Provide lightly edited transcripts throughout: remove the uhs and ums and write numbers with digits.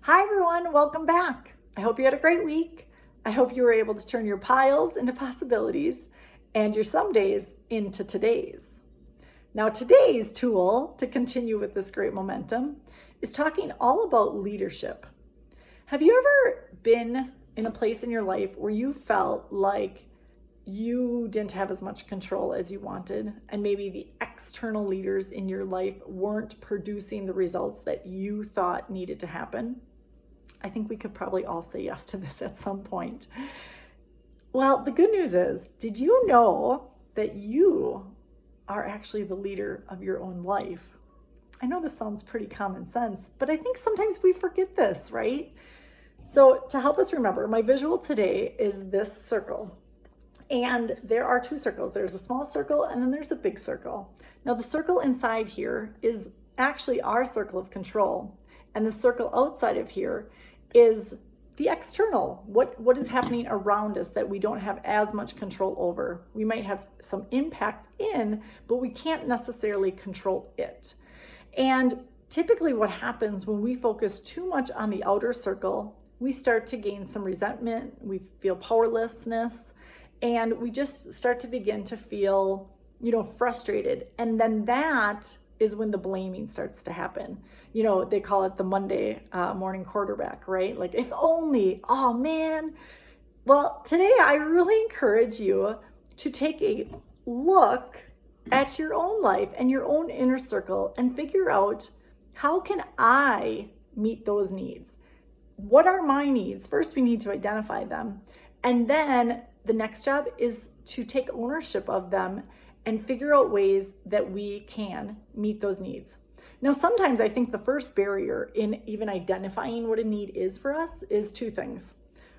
Hi everyone, welcome back. I hope you had a great week. I hope you were able to turn your piles into possibilities and your some days into todays. Now today's tool to continue with this great momentum is talking all about leadership. Have you ever been in a place in your life where you felt like you didn't have as much control as you wanted, and maybe the external leaders in your life weren't producing the results that you thought needed to happen? I think we could probably all say yes to this at some point. Well, the good news is, did you know that you are actually the leader of your own life? I know this sounds pretty common sense, but I think sometimes we forget this, right? So to help us remember, my visual today is this circle. And there are two circles. There's a small circle and then there's a big circle. Now the circle inside here is actually our circle of control. And the circle outside of here is the external, what is happening around us that we don't have as much control over. We might have some impact in, but we can't necessarily control it. And typically what happens when we focus too much on the outer circle, we start to gain some resentment, we feel powerlessness, and we just start to begin to feel, frustrated. And then that is when the blaming starts to happen. They call it the Monday morning quarterback, right? Like, if only, oh man. Well, today I really encourage you to take a look at your own life and your own inner circle and figure out, how can I meet those needs? What are my needs? First, we need to identify them. And then the next job is to take ownership of them and figure out ways that we can meet those needs. Now, sometimes I think the first barrier in even identifying what a need is for us is two things.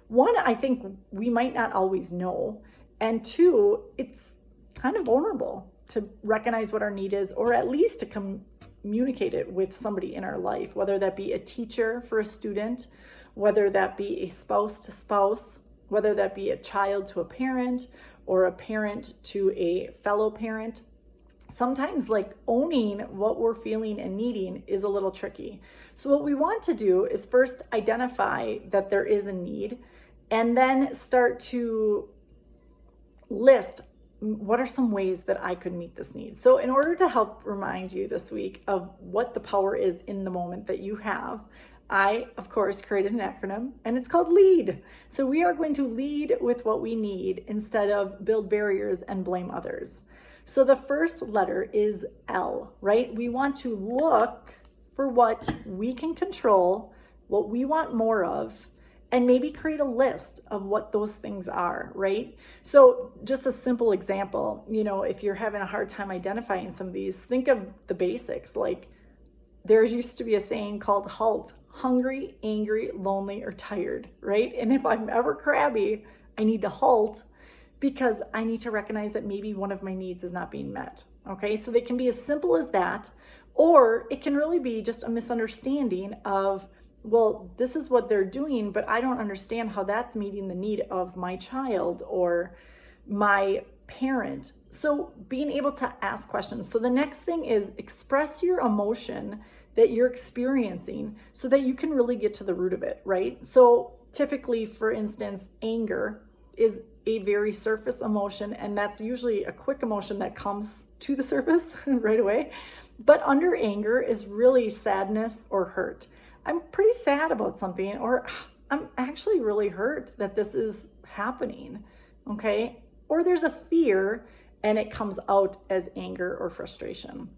One, I think we might not always know. And two, it's kind of vulnerable to recognize what our need is, or at least to communicate it with somebody in our life, whether that be a teacher for a student, whether that be a spouse to spouse, whether that be a child to a parent, or a parent to a fellow parent. Sometimes owning what we're feeling and needing is a little tricky. So what we want to do is first identify that there is a need, and then start to list, what are some ways that I could meet this need? So in order to help remind you this week of what the power is in the moment that you have, I, of course, created an acronym, and it's called LEAD. So we are going to lead with what we need instead of build barriers and blame others. So the first letter is L, right? We want to look for what we can control, what we want more of, and maybe create a list of what those things are, right? So just a simple example, if you're having a hard time identifying some of these, think of the basics. Like, there used to be a saying called HALT: hungry, angry, lonely, or tired, right? And if I'm ever crabby, I need to halt, because I need to recognize that maybe one of my needs is not being met. Okay, so they can be as simple as that, or it can really be just a misunderstanding of, well, this is what they're doing, but I don't understand how that's meeting the need of my child or my parent. So being able to ask questions. So the next thing is express your emotion that you're experiencing so that you can really get to the root of it, right? So typically, for instance, anger is a very surface emotion, and that's usually a quick emotion that comes to the surface right away. But under anger is really sadness or hurt. I'm pretty sad about something, or I'm actually really hurt that this is happening, okay? Or there's a fear and it comes out as anger or frustration.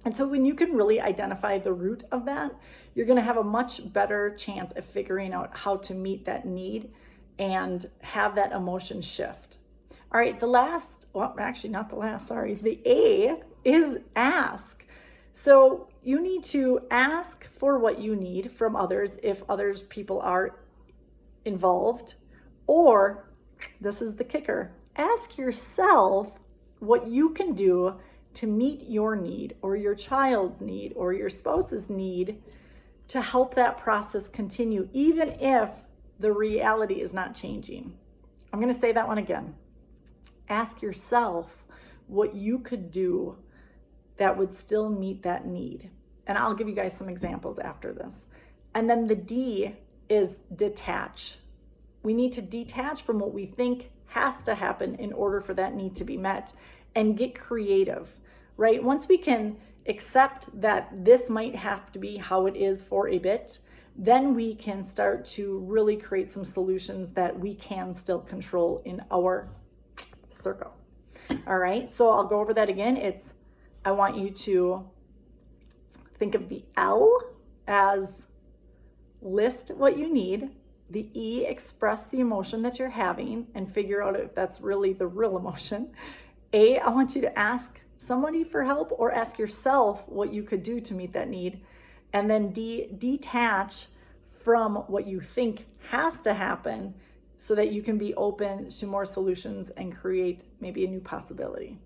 And so when you can really identify the root of that, you're going to have a much better chance of figuring out how to meet that need and have that emotion shift. All right, the A is ask. So you need to ask for what you need from others if others people are involved, or this is the kicker, ask yourself what you can do to meet your need or your child's need or your spouse's need to help that process continue, even if the reality is not changing. I'm going to say that one again. Ask yourself what you could do that would still meet that need. And I'll give you guys some examples after this. And then the D is detach. We need to detach from what we think has to happen in order for that need to be met and get creative, right? Once we can accept that this might have to be how it is for a bit, then we can start to really create some solutions that we can still control in our circle. All right, so I'll go over that again. I want you to think of the L as list what you need. The E, express the emotion that you're having and figure out if that's really the real emotion. A, I want you to ask somebody for help or ask yourself what you could do to meet that need. And then D, detach from what you think has to happen so that you can be open to more solutions and create maybe a new possibility.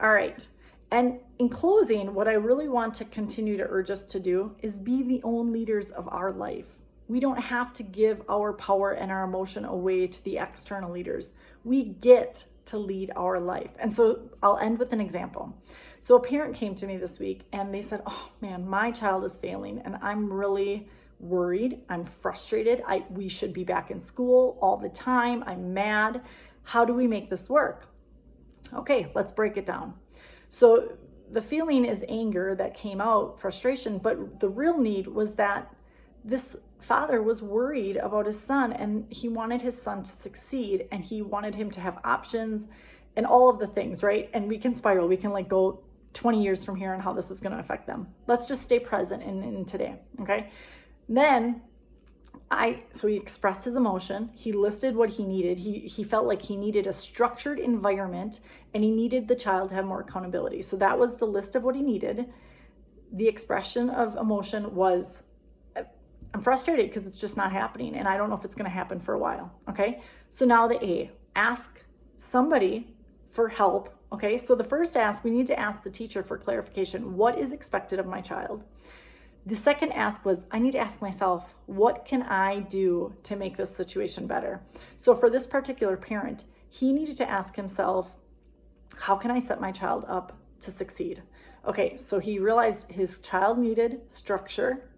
All right. And in closing, what I really want to continue to urge us to do is be the own leaders of our life. We don't have to give our power and our emotion away to the external leaders. We get to lead our life. And so I'll end with an example. So a parent came to me this week and they said, oh man, my child is failing and I'm really worried. I'm frustrated. We should be back in school all the time. I'm mad. How do we make this work? Okay, let's break it down. So the feeling is anger that came out, frustration, but the real need was that this father was worried about his son and he wanted his son to succeed and he wanted him to have options and all of the things, right? And we can spiral, we can like go 20 years from here on how this is going to affect them. Let's just stay present in today, okay? Then so he expressed his emotion. He listed what he needed. He felt like he needed a structured environment and he needed the child to have more accountability. So that was the list of what he needed. The expression of emotion was, I'm frustrated because it's just not happening and I don't know if it's going to happen for a while. Okay. So now the A, ask somebody for help. Okay. So the first ask, we need to ask the teacher for clarification. What is expected of my child? The second ask was, I need to ask myself, what can I do to make this situation better? So for this particular parent, he needed to ask himself, how can I set my child up to succeed? Okay, so he realized his child needed structure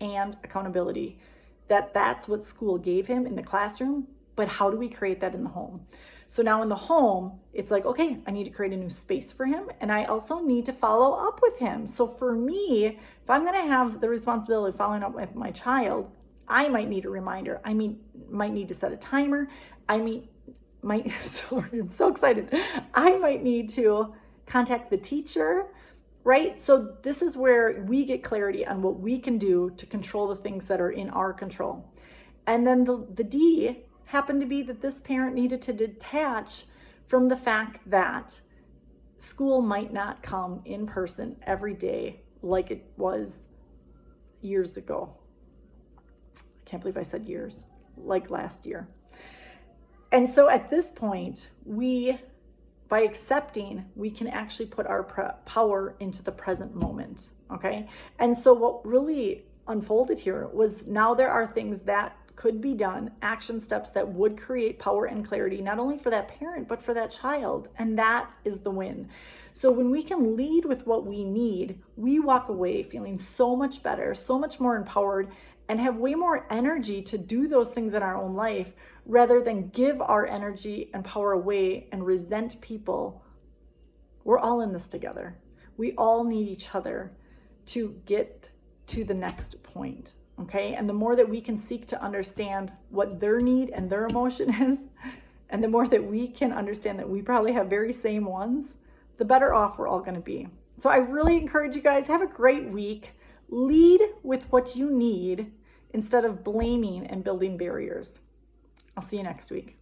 and accountability. That's what school gave him in the classroom, but how do we create that in the home? So now in the home, it's like, okay, I need to create a new space for him. And I also need to follow up with him. So for me, if I'm going to have the responsibility of following up with my child, I might need a reminder. Might need to set a timer. Sorry, I'm so excited. I might need to contact the teacher, right? So this is where we get clarity on what we can do to control the things that are in our control. And then the D happened to be that this parent needed to detach from the fact that school might not come in person every day like it was years ago. I can't believe I said years, like last year. And so at this point, by accepting, we can actually put our power into the present moment, okay? And so what really unfolded here was now there are things that could be done, action steps that would create power and clarity, not only for that parent, but for that child. And that is the win. So when we can lead with what we need, we walk away feeling so much better, so much more empowered, and have way more energy to do those things in our own life rather than give our energy and power away and resent people. We're all in this together. We all need each other to get to the next point. Okay, and the more that we can seek to understand what their need and their emotion is, and the more that we can understand that we probably have very same ones, the better off we're all going to be. So I really encourage you guys, have a great week. Lead with what you need instead of blaming and building barriers. I'll see you next week.